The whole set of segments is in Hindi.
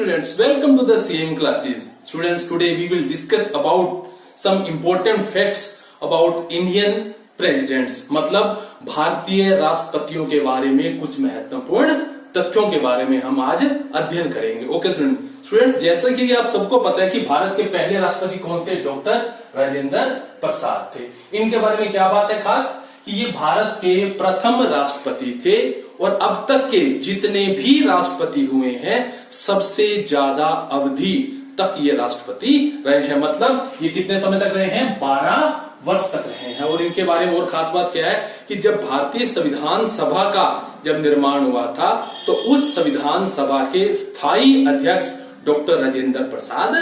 students, welcome to the same classes. Students, today we will discuss about some important facts about Indian presidents. मतलब भारतीय राष्ट्रपतियों के बारे में कुछ महत्वपूर्ण तथ्यों के बारे में हम आज अध्ययन करेंगे. ओके स्टूडेंट्स, जैसा कि आप सबको पता है कि भारत के पहले राष्ट्रपति कौन थे? डॉक्टर राजेंद्र प्रसाद थे. इनके बारे में क्या बात है खास कि ये भारत के प्रथम राष्ट्रपति थे और अब तक के जितने भी राष्ट्रपति हुए हैं सबसे ज्यादा अवधि तक ये राष्ट्रपति रहे हैं. मतलब ये कितने समय तक रहे हैं? 12 वर्ष तक रहे हैं. और इनके बारे में और खास बात क्या है कि जब भारतीय संविधान सभा का जब निर्माण हुआ था तो उस संविधान सभा के स्थायी अध्यक्ष डॉक्टर राजेंद्र प्रसाद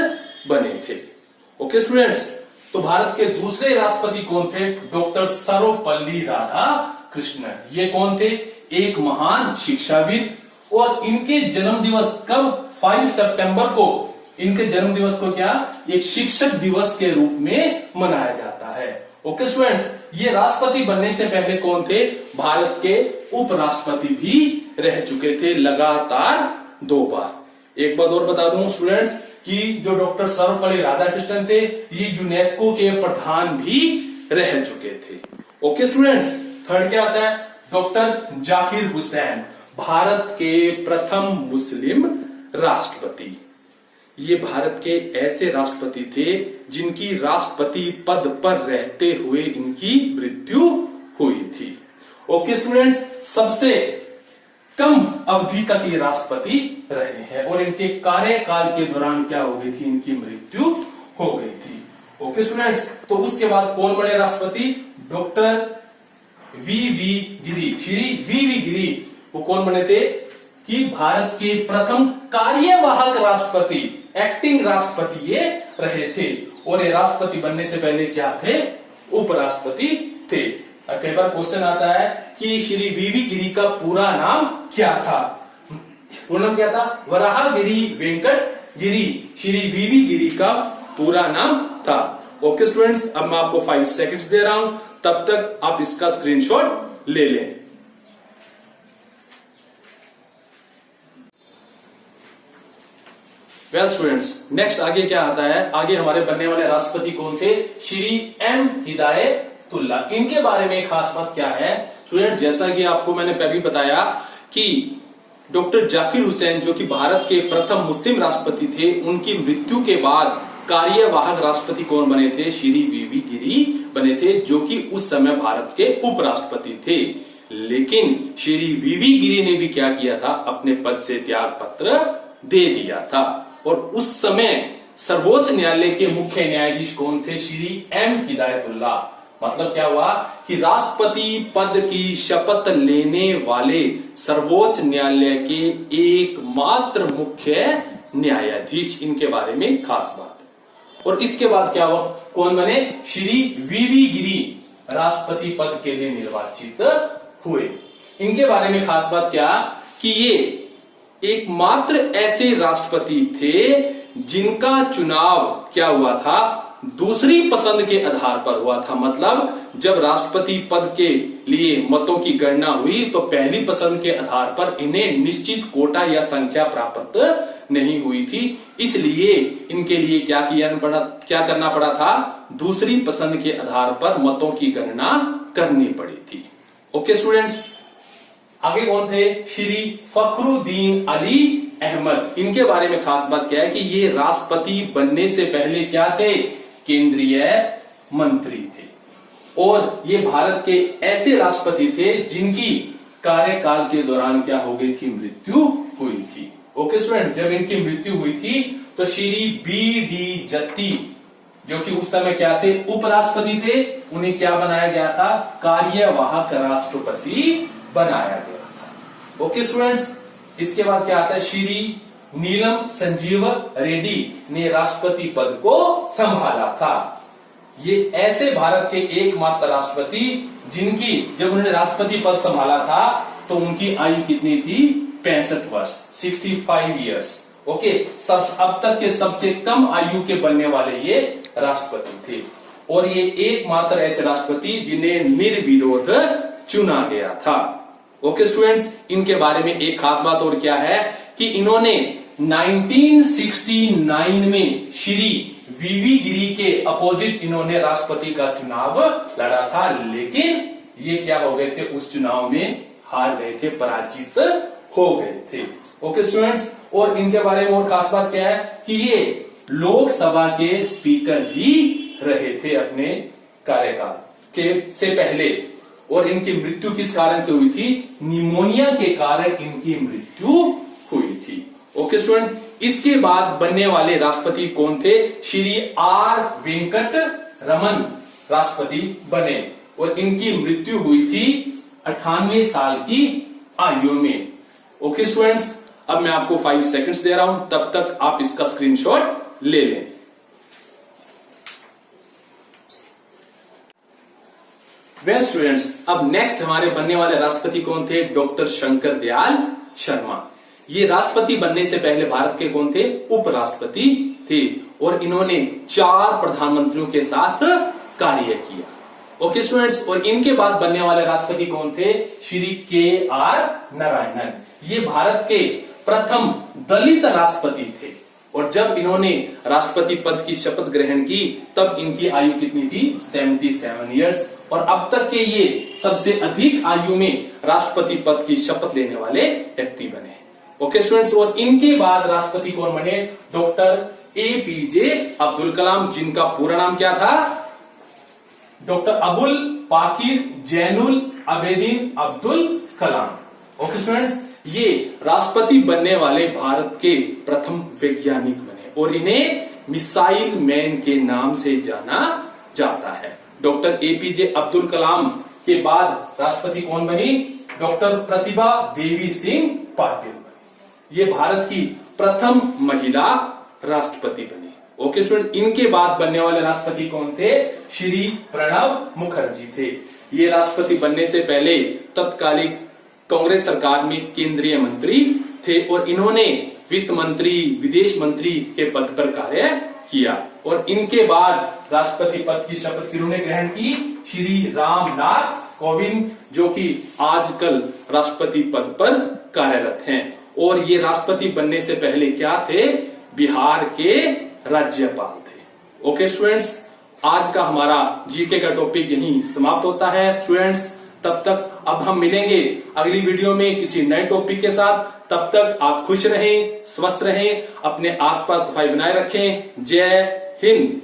बने थे. ओके स्टूडेंट्स, तो भारत के दूसरे राष्ट्रपति कौन थे? डॉक्टर सर्वपल्ली राधाकृष्णन. ये कौन थे? एक महान शिक्षाविद. और इनके जन्म दिवस कब? 5 सितंबर को इनके जन्म दिवस को क्या एक शिक्षक दिवस के रूप में मनाया जाता है. ओके स्टूडेंट्स, ये राष्ट्रपति बनने से पहले कौन थे? भारत के उपराष्ट्रपति भी रह चुके थे लगातार 2 बार. एक बात और बता दूं स्टूडेंट्स कि जो डॉक्टर सर्वपल्ली राधाकृष्णन थे ये यूनेस्को के प्रधान भी रह चुके थे. ओके स्टूडेंट्स, थर्ड क्या आता है? डॉक्टर जाकिर हुसैन, भारत के प्रथम मुस्लिम राष्ट्रपति. ये भारत के ऐसे राष्ट्रपति थे जिनकी राष्ट्रपति पद पर रहते हुए इनकी मृत्यु हुई थी. ओके स्टूडेंट्स, सबसे कम अवधि तक ये राष्ट्रपति रहे हैं और इनके कार्यकाल के दौरान क्या हो गई थी? इनकी मृत्यु हो गई थी. ओके स्टूडेंट्स, तो उसके बाद कौन बने राष्ट्रपति? Doctor V Giri, Shri V Giri. वो कौन बने थे कि भारत के प्रथम कार्यवाहक राष्ट्रपति, एक्टिंग राष्ट्रपति ये रहे थे. और ये राष्ट्रपति बनने से पहले क्या थे? उपराष्ट्रपति थे. कई बार क्वेश्चन आता है कि श्री वी गिरी का पूरा नाम क्या था? पूरा नाम क्या था? वराहगिरी वेंकट गिरी. श्री वी गिरी का पूरा नाम था. ओके स्टूडेंट्स, अब मैं आपको 5 सेकंड्स दे रहा हूं, तब तक आप इसका स्क्रीनशॉट ले लें. वेल स्टूडेंट्स, नेक्स्ट आगे क्या आता है? आगे हमारे बनने वाले राष्ट्रपति कौन थे? श्री एम हिदायतुल्ला. इनके बारे में खास बात क्या है स्टूडेंट? जैसा कि आपको मैंने पहले बताया कि डॉक्टर जाकिर हुसैन जो कि भारत के प्रथम मुस्लिम राष्ट्रपति थे, उनकी मृत्यु के बाद कार्यवाहक राष्ट्रपति कौन बने थे? श्री वी गिरी बने थे, जो कि उस समय भारत के उपराष्ट्रपति थे. लेकिन श्री वी गिरी ने भी क्या किया था? अपने पद से त्याग पत्र दे दिया था. और उस समय सर्वोच्च न्यायालय के मुख्य न्यायाधीश कौन थे? श्री एम हिदायतुल्ला. मतलब क्या हुआ कि राष्ट्रपति पद की शपथ लेने वाले सर्वोच्च न्यायालय के एकमात्र मुख्य न्यायाधीश. इनके बारे में खास बात. और इसके बाद क्या हुआ? कौन बने? श्री वी गिरी राष्ट्रपति पद के लिए निर्वाचित हुए. इनके बारे में खास बात क्या कि ये एकमात्र ऐसे राष्ट्रपति थे जिनका चुनाव क्या हुआ था? दूसरी पसंद के आधार पर हुआ था. मतलब जब राष्ट्रपति पद के लिए मतों की गणना हुई तो पहली पसंद के आधार पर इन्हें निश्चित कोटा या संख्या प्राप्त नहीं हुई थी. इसलिए इनके लिए क्या करना पड़ा था? दूसरी पसंद के आधार पर मतों की गणना करनी पड़ी थी. ओके स्टूडेंट्स, आगे कौन थे? श्री फखरुद्दीन अली अहमद. इनके बारे में खास बात क्या है कि ये राष्ट्रपति बनने से पहले क्या थे? केंद्रीय मंत्री थे. और ये भारत के ऐसे राष्ट्रपति थे जिनकी कार्यकाल के दौरान क्या हो गई थी? मृत्यु हुई थी. ओके स्टूडेंट, जब इनकी मृत्यु हुई थी तो श्री बी जत्ती जो कि उस समय क्या थे? उपराष्ट्रपति थे. उन्हें क्या बनाया गया था? कार्यवाहक राष्ट्रपति बनाया गया था. ओके स्टूडेंट्स, इसके बाद क्या आता है? श्री नीलम संजीव रेड्डी ने राष्ट्रपति पद को संभाला था. ये ऐसे भारत के एकमात्र राष्ट्रपति जिनकी जब उन्होंने राष्ट्रपति पद संभाला था तो उनकी आयु कितनी थी? 65 वर्ष, 65 ईयर्स. ओके, अब तक के सबसे कम आयु के बनने वाले ये राष्ट्रपति थे. और ये एकमात्र ऐसे राष्ट्रपति जिन्हें निर्विरोध चुना गया था. ओके स्टूडेंट्स, इनके बारे में एक खास बात और क्या है कि इन्होंने 1969 में श्री वीवी गिरी के अपोजिट इन्होंने राष्ट्रपति का चुनाव लड़ा था, लेकिन ये क्या हो गए थे, उस चुनाव में हार गए थे, पराजित हो गए थे। ओके स्टूडेंट्स, और इनके बारे में और खास बात क्या है कि ये लोकसभा के स्पीकर ही रहे थे अपने कार्यकाल के से पहले, और इनकी मृत्यु किस कारण से हुई थी, निमोनिया के कारण इनकी मृत्यु हुई थी। ओके स्टूडेंट, इसके बाद बनने वाले राष्ट्रपति कौन थे, श्री आर वेंकट रमन राष्ट्रपति बने, और इनकी मृत्यु हुई थी 98 साल की आयु में। ओके स्टूडेंट्स, अब मैं आपको 5 सेकंड्स दे रहा हूं, तब तक आप इसका स्क्रीनशॉट ले लें। वेल स्टूडेंट्स, अब नेक्स्ट हमारे बनने वाले राष्ट्रपति कौन थे, डॉक्टर शंकर दयाल शर्मा। ये राष्ट्रपति बनने से पहले भारत के कौन थे, उपराष्ट्रपति थे, और इन्होंने 4 प्रधानमंत्रियों के साथ कार्य किया। ओके स्टूडेंट्स, और इनके बाद बनने वाले राष्ट्रपति कौन थे, श्री KR नारायणन। ये भारत के प्रथम दलित राष्ट्रपति थे, और जब इन्होंने राष्ट्रपति पद की शपथ ग्रहण की तब इनकी आयु कितनी थी, 77 इयर्स, और अब तक के ये सबसे अधिक आयु में राष्ट्रपति पद की शपथ लेने वाले व्यक्ति बने। ओके स्टूडेंट्स, और इनके बाद राष्ट्रपति कौन बने, डॉक्टर APJ अब्दुल कलाम, जिनका पूरा नाम क्या था, doctor Abul Pakir Zainul Abedin Abdul Kalam. Okay students, ये राष्ट्रपति बनने वाले भारत के प्रथम वैज्ञानिक बने, और इन्हें मिसाइल मैन के नाम से जाना जाता है। डॉक्टर APJ अब्दुल कलाम के बाद राष्ट्रपति कौन बनी, डॉक्टर प्रतिभा देवी सिंह पाटिल बनी। ये भारत की प्रथम महिला राष्ट्रपति बनी। ओके स्टूडेंट, इनके बाद बनने वाले राष्ट्रपति कौन थे, श्री प्रणब मुखर्जी थे। ये राष्ट्रपति बनने से पहले तत्कालीन कांग्रेस सरकार में केंद्रीय मंत्री थे, और इन्होंने वित्त मंत्री, विदेश मंत्री के पद पर कार्य किया, और इनके बाद राष्ट्रपति पद की शपथ किन्होंने ग्रहण की, श्री रामनाथ कोविंद, जो कि आजकल राष्ट्रपति पद पर कार्यरत हैं। और ये राष्ट्रपति बनने से पहले क्या थे, बिहार के राज्यपाल थे। ओके स्टूडेंट्स, आज का हमारा जीके का टॉपिक यहीं समाप्त होता है। स्टूडेंट्स, तब तक अब हम मिलेंगे अगली वीडियो में किसी नए टॉपिक के साथ। तब तक आप खुश रहें, स्वस्थ रहें, अपने आसपास सफाई बनाए रखें। जय हिंद।